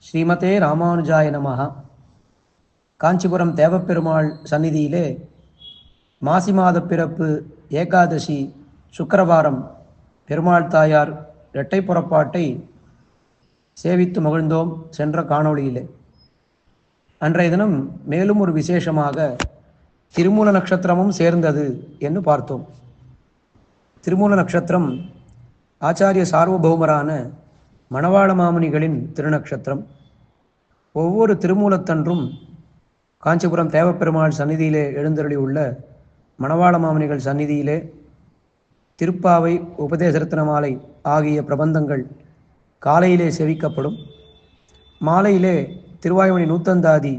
ஸ்ரீமதே ராமானுஜாய நமஹ. காஞ்சிபுரம் தேவப்பெருமாள் சந்நிதியிலே மாசி மாத பிறப்பு ஏகாதசி சுக்கிரவாரம் பெருமாள் தாயார் இரட்டை புறப்பாட்டை சேவித்து மகிழ்ந்தோம் சென்ற காணொளியிலே. அன்றைய தினம் மேலும் ஒரு விசேஷமாக திருமூல நட்சத்திரமும் சேர்ந்தது என்று பார்த்தோம். திருமூல நட்சத்திரம் ஆச்சாரிய சார்வபௌமரான மணவாள மாமுனிகளின் திருநக்ஷத்திரம். ஒவ்வொரு திருமூலத்தன்றும் காஞ்சிபுரம் தேவப்பெருமாள் சந்நிதியிலே எழுந்தருளி உள்ள மணவாள மாமுனிகள் சந்நிதியிலே திருப்பாவை, உபதேசரத்ன மாலை ஆகிய பிரபந்தங்கள் காலையிலே செவிக்கப்படும். மாலையிலே திருவாய்மொழி நூத்தந்தாதி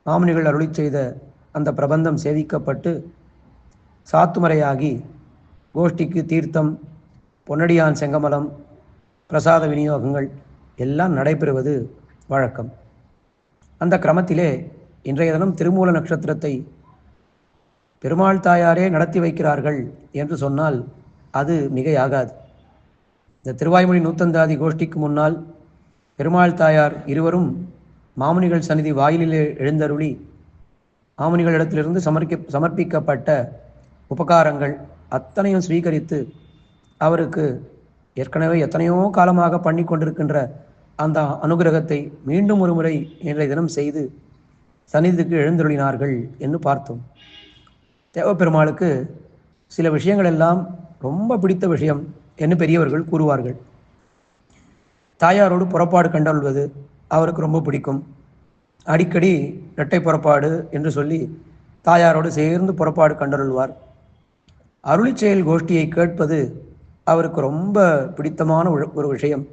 மாமுனிகள் அருளி செய்த அந்த பிரபந்தம் சேவிக்கப்பட்டு சாத்துமறையாகி கோஷ்டிக்கு தீர்த்தம், பொன்னடியான் செங்கமலம், பிரசாத விநியோகங்கள் எல்லாம் நடைபெறுவது வழக்கம். அந்த கிரமத்திலே இன்றைய தினம் திருமூல நட்சத்திரத்தை பெருமாள் தாயாரே நடத்தி வைக்கிறார்கள் என்று சொன்னால் அது மிகையாகாது. இந்த திருவாய்மொழி நூத்தந்தாதி கோஷ்டிக்கு முன்னால் பெருமாள் தாயார் இருவரும் மாமுனிகள் சந்நிதி வாயிலிலே எழுந்தருளி மாமுனிகளிடத்திலிருந்து சமர்ப்பிக்கப்பட்ட உபகாரங்கள் அத்தனையும் ஸ்வீகரித்து அவருக்கு ஏற்கனவே எத்தனையோ காலமாக பண்ணி கொண்டிருக்கின்ற அந்த அனுகிரகத்தை மீண்டும் ஒரு முறை இன்றைய தினம் செய்து சந்நிதிக்கு எழுந்தருளினார்கள் என்று பார்த்தோம். தேவப்பெருமாளுக்கு சில விஷயங்கள் எல்லாம் ரொம்ப பிடித்த விஷயம் என்று பெரியவர்கள் கூறுவார்கள். தாயாரோடு புறப்பாடு கண்டருள்வது அவருக்கு ரொம்ப பிடிக்கும். அடிக்கடி இரட்டை புறப்பாடு என்று சொல்லி தாயாரோடு சேர்ந்து புறப்பாடு கண்டருள்வார். அருளிச்செயல் கோஷ்டியை கேட்பது அவருக்கு ரொம்ப பிடித்தமான ஒரு விஷயம்.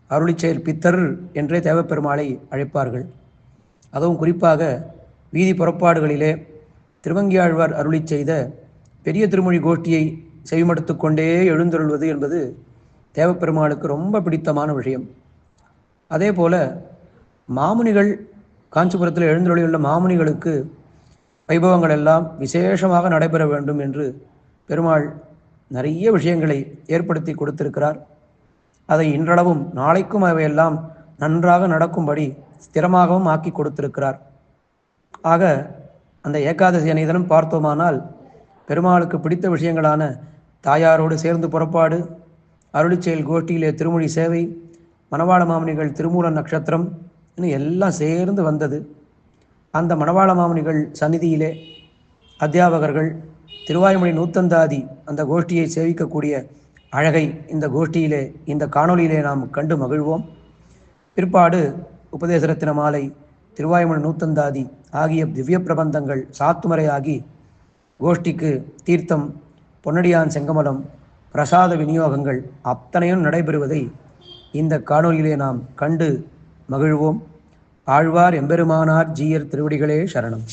அருளிச்செயல் பித்தர் என்றே தேவப்பெருமாளை அழைப்பார்கள். அதுவும் குறிப்பாக வீதி புறப்பாடுகளிலே திருவங்கியாழ்வார் அருளி செய்த பெரிய திருமொழி கோஷ்டியை செவிமடுத்து கொண்டே எழுந்தருள்வது என்பது தேவப்பெருமாளுக்கு ரொம்ப பிடித்தமான விஷயம். அதே போல மாமுனிகள் காஞ்சிபுரத்தில் எழுந்தருளியுள்ள மாமுனிகளுக்கு வைபவங்கள் எல்லாம் விசேஷமாக நடைபெற வேண்டும் என்று பெருமாள் நிறைய விஷயங்களை ஏற்படுத்தி கொடுத்திருக்கிறார். அதை இன்றளவும் நாளைக்கும் அவையெல்லாம் நன்றாக நடக்கும்படி ஸ்திரமாகவும் ஆக்கி கொடுத்திருக்கிறார். ஆக அந்த ஏகாதசி அன்னைய தினம் பார்த்தோமானால் பெருமாளுக்கு பிடித்த விஷயங்களான தாயாரோடு சேர்ந்து புறப்பாடு, அருளிச்செயல் கோஷ்டியிலே திருமொழி சேவை, மணவாள மாமுனிகள் திருமூல நட்சத்திரம் இன்னும் எல்லாம் சேர்ந்து வந்தது. அந்த மணவாள மாமுனிகள் சந்நிதியிலே அத்தியாபகர்கள் திருவாய்மொழி நூத்தந்தாதி அந்த கோஷ்டியை சேவிக்கக்கூடிய அழகை இந்த கோஷ்டியிலே, இந்த காணொலியிலே நாம் கண்டு மகிழ்வோம். பிற்பாடு உபதேசரத்தின மாலை, திருவாய்மொழி நூத்தந்தாதி ஆகிய திவ்ய பிரபந்தங்கள் சாத்துமறையாகி கோஷ்டிக்கு தீர்த்தம், பொன்னடியான் செங்கமலம், பிரசாத விநியோகங்கள் அத்தனையும் நடைபெறுவதை இந்த காணொலியிலே நாம் கண்டு மகிழ்வோம். ஆழ்வார் எம்பெருமானார் ஜீயர் திருவடிகளே சரணம்.